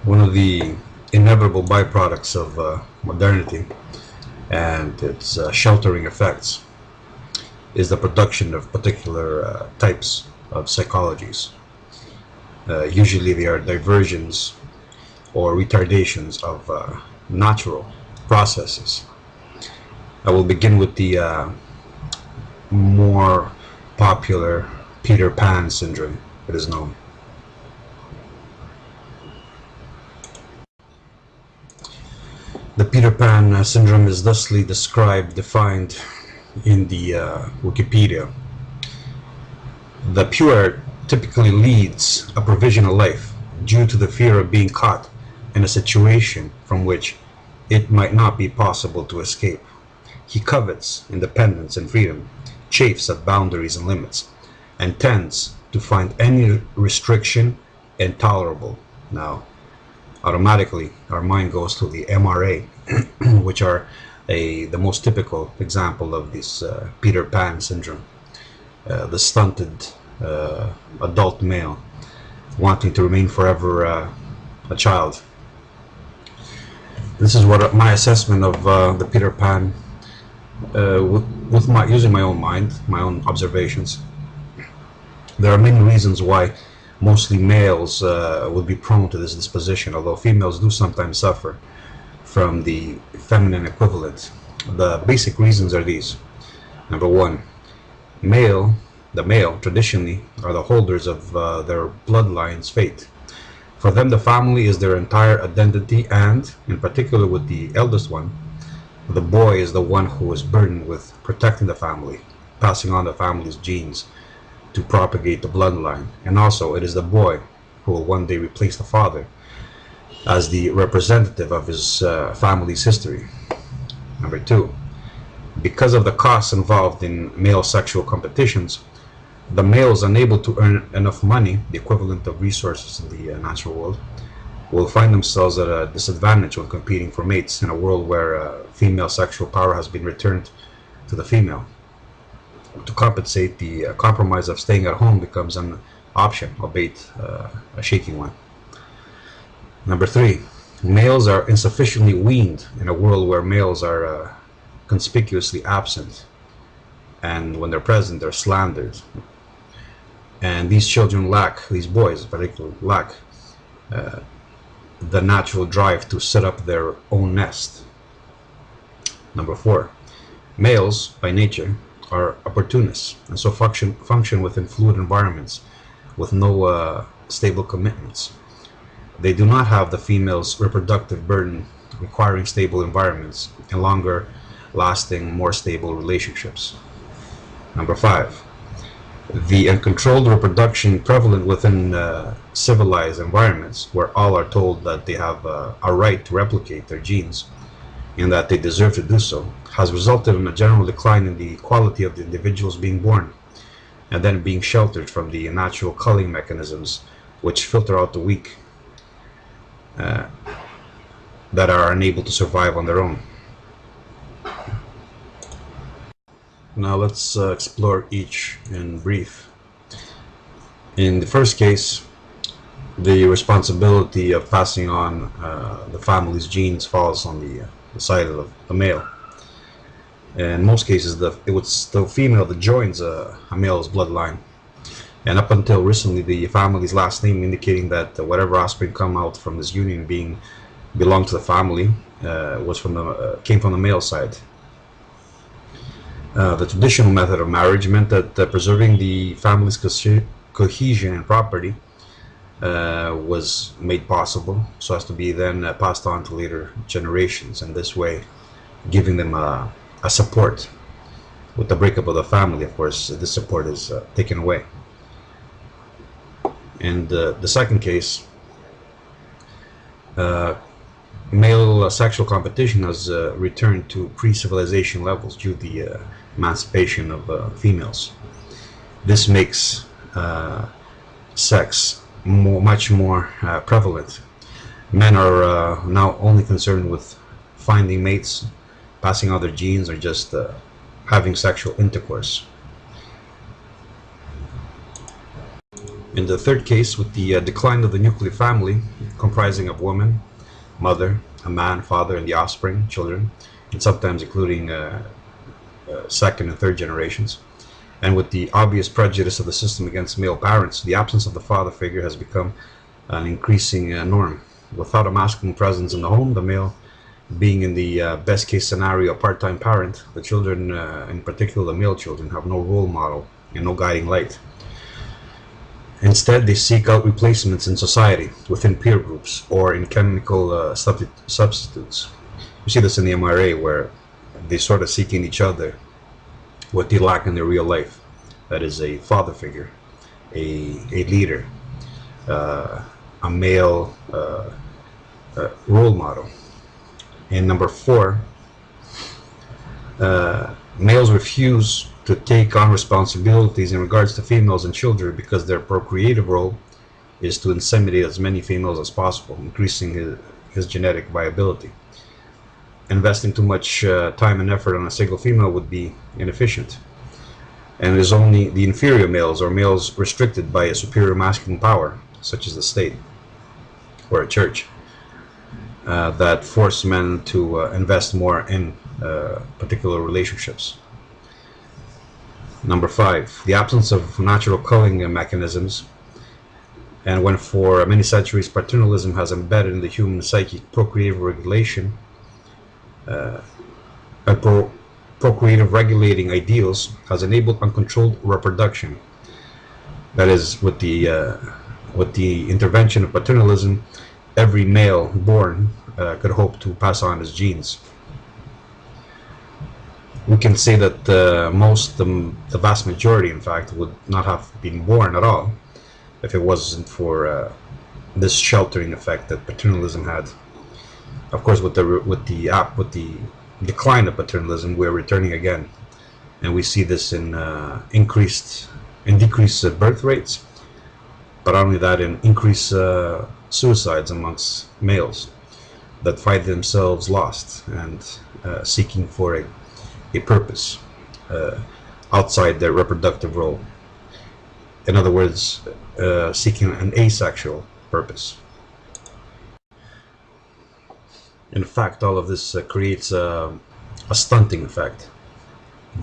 One of the inevitable byproducts of modernity and its sheltering effects is the production of particular types of psychologies. Usually they are diversions or retardations of natural processes. I will begin with the more popular Peter Pan syndrome, it is known. The Peter Pan syndrome is thusly defined in the Wikipedia. The pure typically leads a provisional life due to the fear of being caught in a situation from which it might not be possible to escape. He covets independence and freedom, chafes at boundaries and limits, and tends to find any restriction intolerable. Now, automatically our mind goes to the MRA, which are the most typical example of this Peter Pan syndrome. The stunted adult male wanting to remain forever a child. This is what my assessment of the Peter Pan, using my own mind, my own observations. There are many reasons why mostly males would be prone to this disposition, although females do sometimes suffer from the feminine equivalent. The basic reasons are these. Number one, the male traditionally are the holders of their bloodline's fate. For them, the family is their entire identity, and in particular with the eldest one, the boy is the one who is burdened with protecting the family, passing on the family's genes to propagate the bloodline. And also it is the boy who will one day replace the father as the representative of his family's history. Number two, because of the costs involved in male sexual competitions, the male is unable to earn enough money, the equivalent of resources in the natural world, will find themselves at a disadvantage when competing for mates in a world where female sexual power has been returned to the female. To compensate, the compromise of staying at home becomes an option, albeit a shaky one. Number three, males are insufficiently weaned in a world where males are conspicuously absent, and when they're present, they're slandered. And these children lack, these boys particularly, lack the natural drive to set up their own nest. Number four, males by nature are opportunists, and so function within fluid environments with no stable commitments. They do not have the female's reproductive burden requiring stable environments and longer lasting, more stable relationships. Number five, the uncontrolled reproduction prevalent within civilized environments where all are told that they have a right to replicate their genes and that they deserve to do so has resulted in a general decline in the quality of the individuals being born and then being sheltered from the natural culling mechanisms which filter out the weak that are unable to survive on their own. Now let's explore each in brief. In the first case, the responsibility of passing on the family's genes falls on the side of the male. In most cases, it was the female that joins a male's bloodline. And up until recently, the family's last name indicating that whatever offspring come out from this union belonged to the family came from the male side. The traditional method of marriage meant that preserving the family's cohesion and property was made possible so as to be then passed on to later generations, and this way giving them a support. With the breakup of the family, of course, this support is taken away. And the second case, male sexual competition has returned to pre-civilization levels due to the emancipation of females. This makes sex much more prevalent. Men are now only concerned with finding mates, passing on their genes, or just having sexual intercourse. In the third case, with the decline of the nuclear family, comprising of woman, mother, a man, father, and the offspring, children, and sometimes including second and third generations, and with the obvious prejudice of the system against male parents, the absence of the father figure has become an increasing norm. Without a masculine presence in the home, the male being in the best case scenario a part-time parent, the children, in particular the male children, have no role model and no guiding light. Instead, they seek out replacements in society, within peer groups, or in chemical substitutes. You see this in the MRA, where they sort of seek in each other what they lack in their real life. That is a father figure, a leader, a male role model. And number 4, males refuse to take on responsibilities in regards to females and children because their procreative role is to inseminate as many females as possible, increasing his genetic viability. Investing too much time and effort on a single female would be inefficient. And it is only the inferior males, or males restricted by a superior masculine power, such as the state or a church, that force men to invest more in particular relationships. Number 5, the absence of natural culling mechanisms, and when for many centuries paternalism has embedded in the human psyche procreative regulation, procreative regulating ideals has enabled uncontrolled reproduction. That is, with the intervention of paternalism, every male born could hope to pass on his genes. We can say that the vast majority, in fact, would not have been born at all if it wasn't for this sheltering effect that paternalism had. Of course, with the decline of paternalism, we're returning again, and we see this in decreased birth rates, but not only that, in increased suicides amongst males that find themselves lost and seeking for a purpose outside their reproductive role. In other words, seeking an asexual purpose. In fact, all of this creates a stunting effect.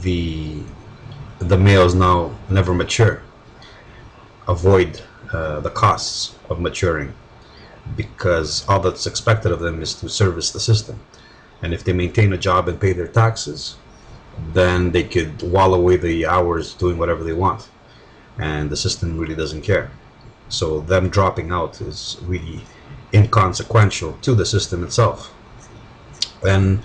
The males now never mature, avoid the costs of maturing, because all that's expected of them is to service the system. And if they maintain a job and pay their taxes, then they could while away the hours doing whatever they want, and the system really doesn't care. So them dropping out is really inconsequential to the system itself. And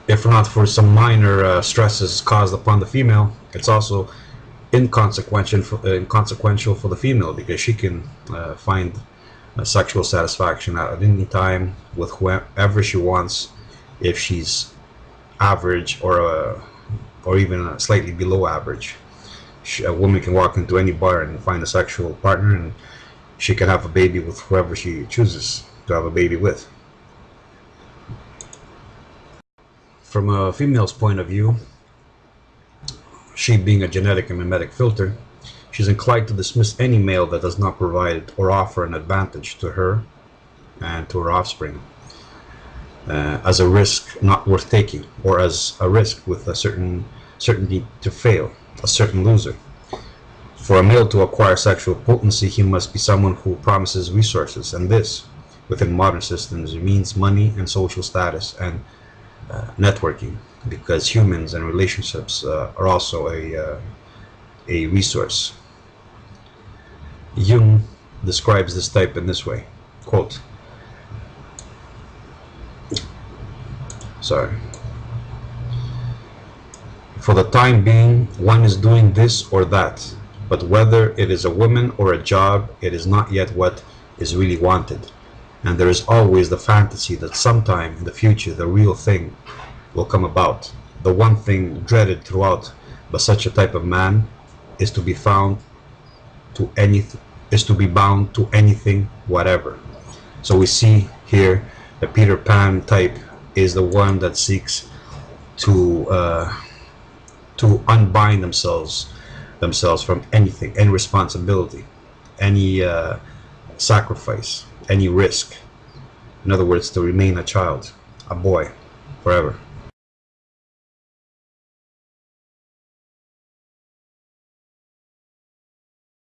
if not for some minor stresses caused upon the female, it's also inconsequential for the female, because she can find sexual satisfaction at any time with whoever she wants, if she's average or even slightly below average. A woman can walk into any bar and find a sexual partner, and she can have a baby with whoever she chooses to have a baby with. From a female's point of view, she being a genetic and mimetic filter, she's inclined to dismiss any male that does not provide or offer an advantage to her and to her offspring, as a risk not worth taking, or as a risk with a certain certainty to fail, a certain loser. For a male to acquire sexual potency, he must be someone who promises resources, and this, within modern systems, means money and social status and networking, because humans and relationships are also a resource. Jung describes this type in this way, quote, "For the time being, one is doing this or that, but whether it is a woman or a job, it is not yet what is really wanted. And there is always the fantasy that sometime in the future the real thing will come about. The one thing dreaded throughout by such a type of man is to be bound to anything whatever." So we see here the Peter Pan type is the one that seeks to unbind themselves themselves from anything, any responsibility, any sacrifice, any risk. In other words, to remain a child, a boy, forever.